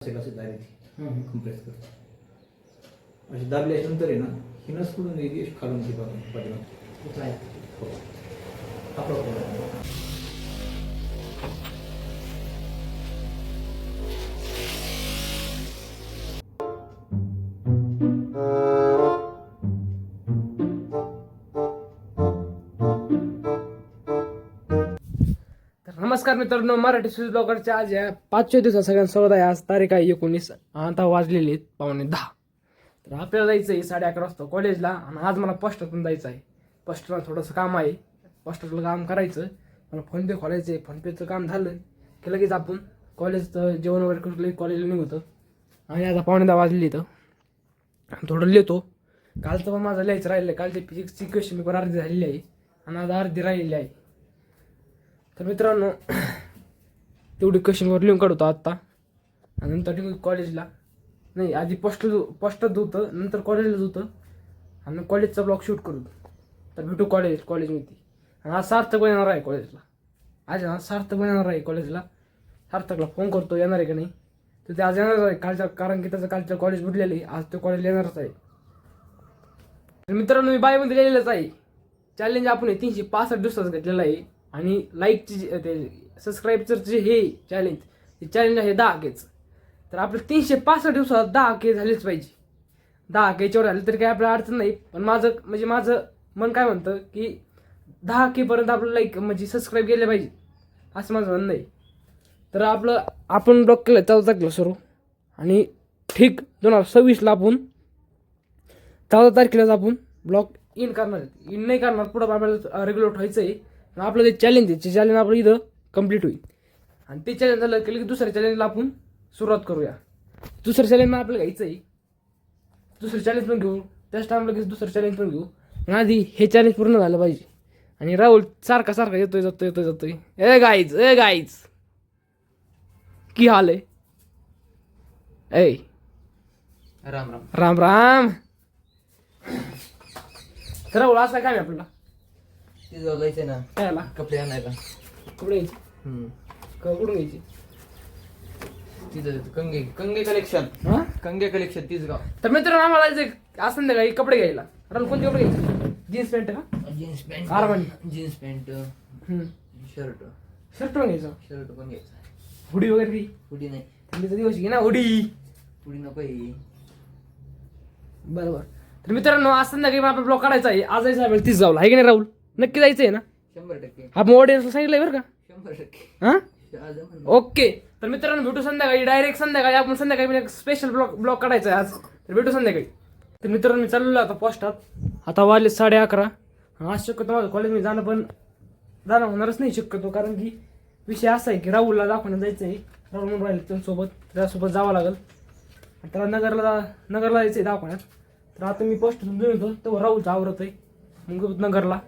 असे direct compress करतो अशी दाबल्यानंतर आहे ना ही नस कुठून येते खालून ती पाठीमागे हो आपला नमस्कार मित्रांनो, मराठी स्विच ब्लॉगरच्या आज या 5व्या दिवसात सगळ्यांसोबत आहे. आज तारीख आहे 19. आता वाजलेली आहेत 9:15. तर आपल्याला जायचं आहे 11:30 वाजता कॉलेजला. आणि आज मला पोस्टरतून जायचं आहे. पोस्टरला थोडंसं काम आहे. पोस्टरला काम करायचं, मला फोनपे खोलायचं आहे. फोनपेचं काम झालं की लगेच आपण कॉलेजचं जेवण वगैरे करून कॉलेजला निघतो. आणि आता 9:15 वाजलेली इथं थोडं लिहितो. कालचं पण माझं लिहायचं राहिलं आहे. कालची फिजिक्सची क्वेश्चन पेपर अर्धी झालेली आहे आणि आज अर्धी राहिलेली आहे. तर मित्रांनो, तेवढी क्वेश्चनवर लिहून काढतो आत्ता आणि नंतर निघू कॉलेजला. नाही, आधी पोस्टर होतं, नंतर कॉलेजला होतं आणि कॉलेजचा ब्लॉग शूट करू. तर भेटू कॉलेजमध्ये. आणि आज सार्थक येणार आहे कॉलेजला. आज सार्थक येणार आहे कॉलेजला. सार्थकला फोन करतो येणार आहे का नाही. तर ते आज येणार आहे कालच्या, कारण की त्याचं कालच्या कॉलेज बुडलेलं आहे. आज तो कॉलेजला येणारच आहे. तर मित्रांनो, मी बायमध्ये लिहिलेलंच आहे. चॅलेंज आपण 365 दिवसाचं घेतलेलं आहे. आणि लाईकची ते सबस्क्राईबचं हे चॅलेंज आहे 10Kचं. तर आपलं 365 दिवसात 10K झालेच पाहिजे. 10Kच्यावर झाले तरी काही आपल्याला अडचण नाही. पण माझं मन काय म्हणतं की 10K पर्यंत आपलं लाईक म्हणजे सबस्क्राईब केले पाहिजे, असं माझं म्हणणं आहे. तर आपण ब्लॉग केलं 14 तारखेला सुरू. आणि ठीक 2026ला आपण 14 तारखेलाच आपण ब्लॉग इन करणार. इन नाही करणार, पुढं आपल्याला रेग्युलर व्हायचं आहे. आपलं जे चॅलेंज आहे, ते चॅलेंज आपलं इथं कम्प्लीट होईल. आणि ते चॅलेंज झालं की दुसऱ्या चॅलेंजला आपण सुरुवात करूया. दुसरं चॅलेंज आपल्याला घ्यायचं आहे. दुसरं चॅलेंज पण घेऊ, त्याच टाइमला लगेच दुसरं चॅलेंज पण घेऊ. आणि आधी हे चॅलेंज पूर्ण झालं पाहिजे. आणि राहुल सारखा येतोय जातोय. ए गाईज की हाल आहे. ए राम राम राम राम. तर राहुल असं काय आपल्याला तिथं जायचं ना काय कपडे आणायला. कुठे यायची कुठून घ्यायची तिथं कंगे कलेक्शन. हां, कंगे कलेक्शन तीच गाव. तर मित्रांनो, आम्हाला जे आज संध्याकाळी कपडे घ्यायला. राहुल कोणते कपडे घ्यायचे? जीन्स पॅन्ट का? Jeans pant Armani jeans pant shirt पण घ्यायचं. शर्ट पण घ्यायचं. हुडी वगैरे काही हुडी नाही, थंडीचा दिवस घे ना हुडी. हुडी नको आहे. बरोबर. तर मित्रांनो, आज संध्याकाळी आपला ब्लॉग काढायचा आहे. आज जायचं आहे 30 गावला, आहे की नाही राहुल? नक्की जायचं आहे ना? 100%. आपण ऑडियन्सला सांगितलंय बरं का? 100%. हां, ओके. तर मित्रांनो, भेटू संध्याकाळी. डायरेक्ट संध्याकाळी आपण संध्याकाळी स्पेशल ब्लॉग काढायचा आहे आज. तर भेटू संध्याकाळी. तर मित्रांनो, मी चाललो आता पोस्टात. आता वाजले 11:30. आज शक्यतो माझं कॉलेजमध्ये जाणं होणारच नाही शक्यतो, कारण की विषय असा आहे की राहुलला दाखवण्यात जायचं आहे. राहुल म्हणून राहिले त्यासोबत जावं लागेल. त्याला नगरला जायचं आहे दाखवण्यात. तर आता मी पोस्टातून घेऊन येतो, तेव्हा राहुलचं आवरत आहे मग नगरला.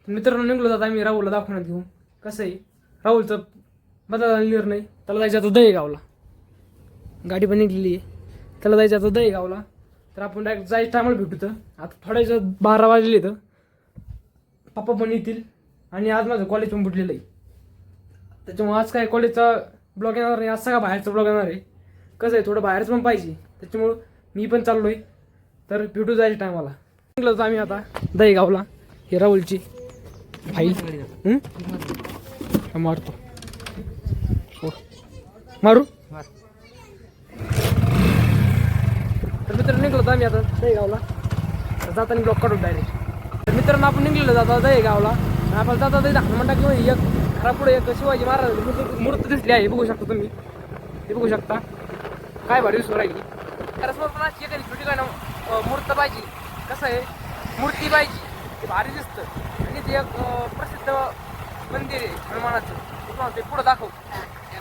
मित्रांनो, निघलो जात आम्ही राहुलला दाखवण्यात घेऊन. कसं आहे, राहुलचं बदला निर्णय. त्याला जायचं आता दहीगावला. गाडी पण निघलेली आहे. त्याला जायचं आता दहीगावला. तर आपण डायरेक्ट जायचं टायमाला भेटू. तर आता थोड्याचं 12 वाजले तर पप्पा पण येतील. आणि आज माझं कॉलेज पण बुडलेलं आहे. त्याच्यामुळे आज काय कॉलेजचा ब्लॉग येणार नाही. आज सगळा बाहेरचा ब्लॉग येणार आहे. कसं आहे, थोडं बाहेरचं पण पाहिजे. त्याच्यामुळं मी पण चाललो आहे. तर भेटू जायच्या टायमाला. निघलो तर आम्ही आता दहीगावला. हे राहुलची फाईल मारतो. हो, मारू. तर मित्रांनो, निघलो तर आम्ही आता दहीगावला. तर जाताना ब्लॉक काढू डायरेक्ट. तर मित्रांनो, आपण निघलेलो जाता दहीगावला. आपण जाता दही दाखवून टाकलं. एक घरापुढे एक शिवाजी महाराज मूर्ती दिसली आहे. बघू शकता तुम्ही, हे बघू शकता. काय भारी दिसून राहिली. खरंच पण अशी एखादी छोटी काय मूर्त पाहिजे. कसं आहे, मूर्ती पाहिजे, ते भारी दिसतं. आणि ते एक प्रसिद्ध मंदिर आहे हनुमानाचं. ते पुढं दाखव.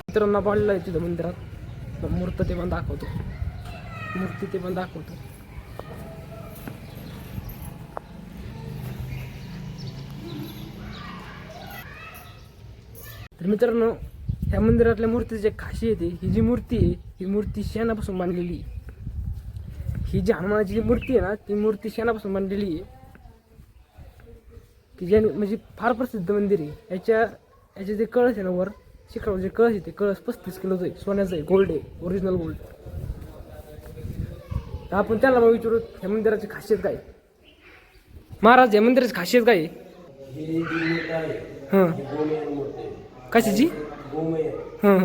मित्रांना पाडलेलं आहे तिथं मंदिरात. मूर्त ते पण दाखवतो. मूर्ती ते पण दाखवतो. तर मित्रांनो, ह्या मंदिरातल्या मूर्तीची खासियत आहे, ही जी मूर्ती आहे ही मूर्ती शेणापासून बांधलेली आहे. ही जी हनुमानाची जी मूर्ती आहे ना, ती मूर्ती शेणापासून बांधलेली आहे. की जे म्हणजे फार प्रसिद्ध मंदिर आहे. याच्या जे कळस आहे ना वर, शिखरावर जे कळस आहे ते कळस 35 किलोचं आहे, सोन्याचं आहे, गोल्ड आहे, ओरिजिनल गोल्ड. तर आपण त्याला मग विचारू ह्या मंदिराची खासियत काय. महाराज या मंदिराची खासियत काय आहे? हां कशाची? हां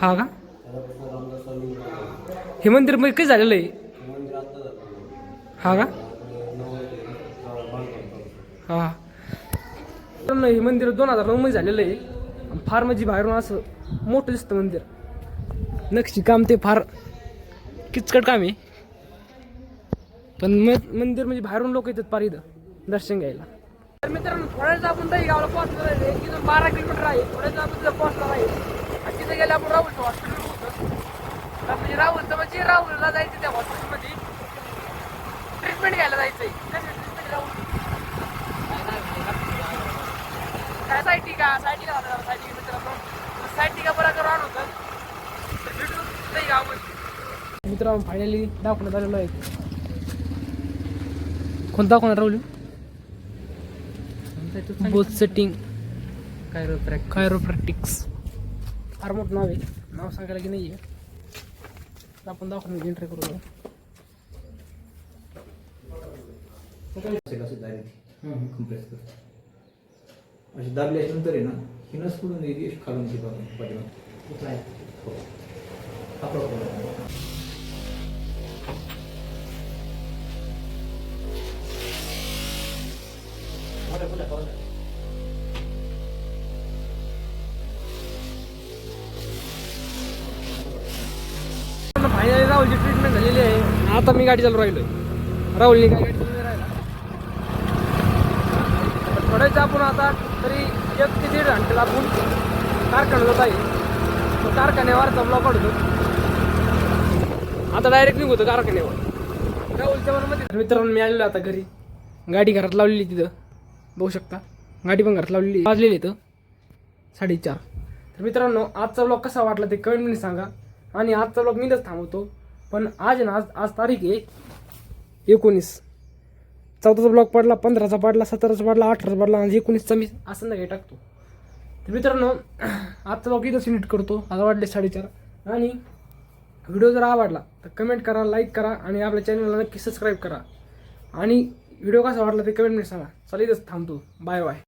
हा का? हे मंदिर मध्ये काही झालेलं आहे हा का? हा हे मंदिर 2009 मध्ये झालेलं आहे. फार म्हणजे बाहेरून असं मोठं दिसतं मंदिर. नक्षी काम ते फार किचकट काम आहे, पण मंदिर म्हणजे बाहेरून लोक येतात पार इथं दर्शन घ्यायला. तर मित्रांनो थोड्याच आपण दही गावाला पोहोचणार आहे. इथून 12 किलोमीटर आहे. थोड्याच आपण तिथं पोहोचणार आहे आणि तिथे गेले आपण राहुलचं हॉस्पिटल होतं. म्हणजे राहुलला जायचं त्या हॉस्पिटलमध्ये ट्रीटमेंट घ्यायला जायचंय. ट्रीटमेंट राहुल काय सायटिका मित्रांनो सायटिका बरा करून आणून दही गावामध्ये. मित्रांनो फायनली दाखवण्यात आलेलो आहे. कोणता दाखवणार राहुल? Both setting कायरोप्रॅक्टिक्स. फार मोठं नाव आहे, नाव सांगायला की नाही आहे. आपण दाखवून एंट्री करू. कम्प्रेस करतो. अशी दाबल्यानंतर आहे ना ही नस कुठून येते खालून ती पाठीमागे. हो हा प्रॉब्लेम. फायनली राहुलची ट्रीटमेंट झालेली आहे. आता मी गाडी चालू राहिलोय. राहुलनी काय गाडी चालू राहिला. थोड्याच आपण आता तरी 1 ते 1.5 घंट्याला आपण कारखान्यात जात आहे. कारखान्यावरचा ब्लॉक काढतो. आता डायरेक्ट निघतो कारखान्यावर राहुलच्या मनामध्ये. मित्रांनो मी आलेलो आता घरी. गाडी घरात लावलेली तिथं बघू शकता. गाडी पण घरात लावलेली. वाजलेली इथं 4:30. तर मित्रांनो आजचा ब्लॉग कसा वाटला ते कमेंटमध्ये सांगा. आणि आजचा ब्लॉग मी इथंच थांबवतो. पण आज ना आज तारीख आहे 19. 14चा ब्लॉग पडला, 15चा पडला, 17चा पडला, 18चा पडला आणि 19चा मी असं नाही टाकतो. तर मित्रांनो आजचा ब्लॉग इथंच नीट करतो. आता वाटले 4:30. आणि व्हिडिओ जर आवडला तर कमेंट करा, लाईक करा आणि आपल्या चॅनलला नक्की सबस्क्राईब करा. आणि व्हिडिओ कसा वाटला ते कमेंटमध्ये सांगा. चला इथंच थांबतो. Bye bye.